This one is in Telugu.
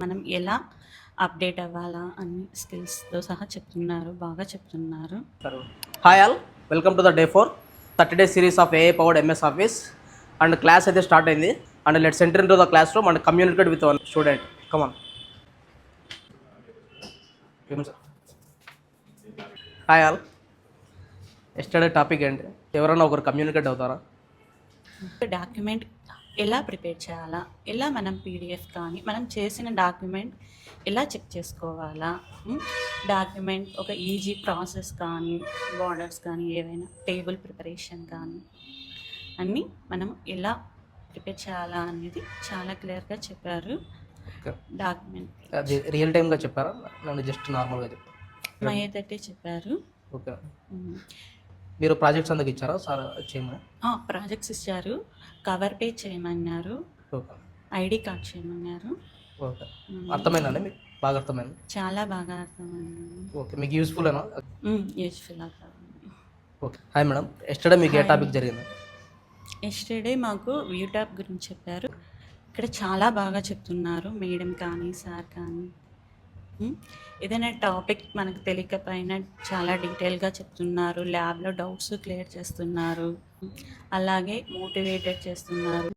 మనం ఎలా అప్డేట్ అవ్వాలా అన్ని స్కిల్స్తో సహా చెప్తున్నారు, బాగా చెప్తున్నారు. Hi all, welcome to the day 4 30 days series of AI powered MS Office. And class అయితే స్టార్ట్ అయింది. And let's enter in to the class room and communicate with one student. Come on. Hi all, yesterday topic ఏంటి? ఎవరైనా ఒకరు కమ్యూనికేట్ అవుతారా? డాక్యుమెంట్ ఎలా ప్రిపేర్ చేయాలా, ఎలా మనం పీడిఎఫ్ కానీ మనం చేసిన డాక్యుమెంట్ ఎలా చెక్ చేసుకోవాలా, డాక్యుమెంట్ ఒక ఈజీ ప్రాసెస్ కానీ, బార్డర్స్ కానీ, ఏవైనా టేబుల్ ప్రిపరేషన్ కానీ అన్నీ మనం ఎలా ప్రిపేర్ చేయాలా అనేది చాలా క్లియర్గా చెప్పారు. డాక్యుమెంట్ అది రియల్ టైమ్గా చెప్పారా? నన్ను జస్ట్ నార్మల్గా చెప్పారు. మహేతట్టే చెప్పారు. ఓకే, మీరు ప్రాజెక్ట్స్ అందుకు ఇచ్చారా సార్? చేయమని ప్రాజెక్ట్స్ ఇచ్చారు, కవర్ పేజ్ చేయమన్నారు, ఓకే, ఐడి కార్డ్ చేయమన్నారు. ఓకే, అర్థమైందండి మీకు? బాగా అర్థమైంది, చాలా బాగా అర్థమైంది. ఓకే, మీకు యూస్ఫుల్లేనా? యూస్ఫుల్ అవుతుంది. ఓకే, హాయ్ మేడం, ఎస్టర్డే మీకు ఏ టాపిక్ జరిగింది? ఎస్టర్డే మాకు వ్యూ ట్యాబ్ గురించి చెప్పారు. ఇక్కడ చాలా బాగా చెప్తున్నారు మేడం కానీ సార్ కానీ. ఏదైనా టాపిక్ మనకు తెలియకపోయినా చాలా డీటెయిల్గా చెప్తున్నారు. ల్యాబ్లో డౌట్స్ క్లియర్ చేస్తున్నారు, అలాగే మోటివేటెడ్ చేస్తున్నారు.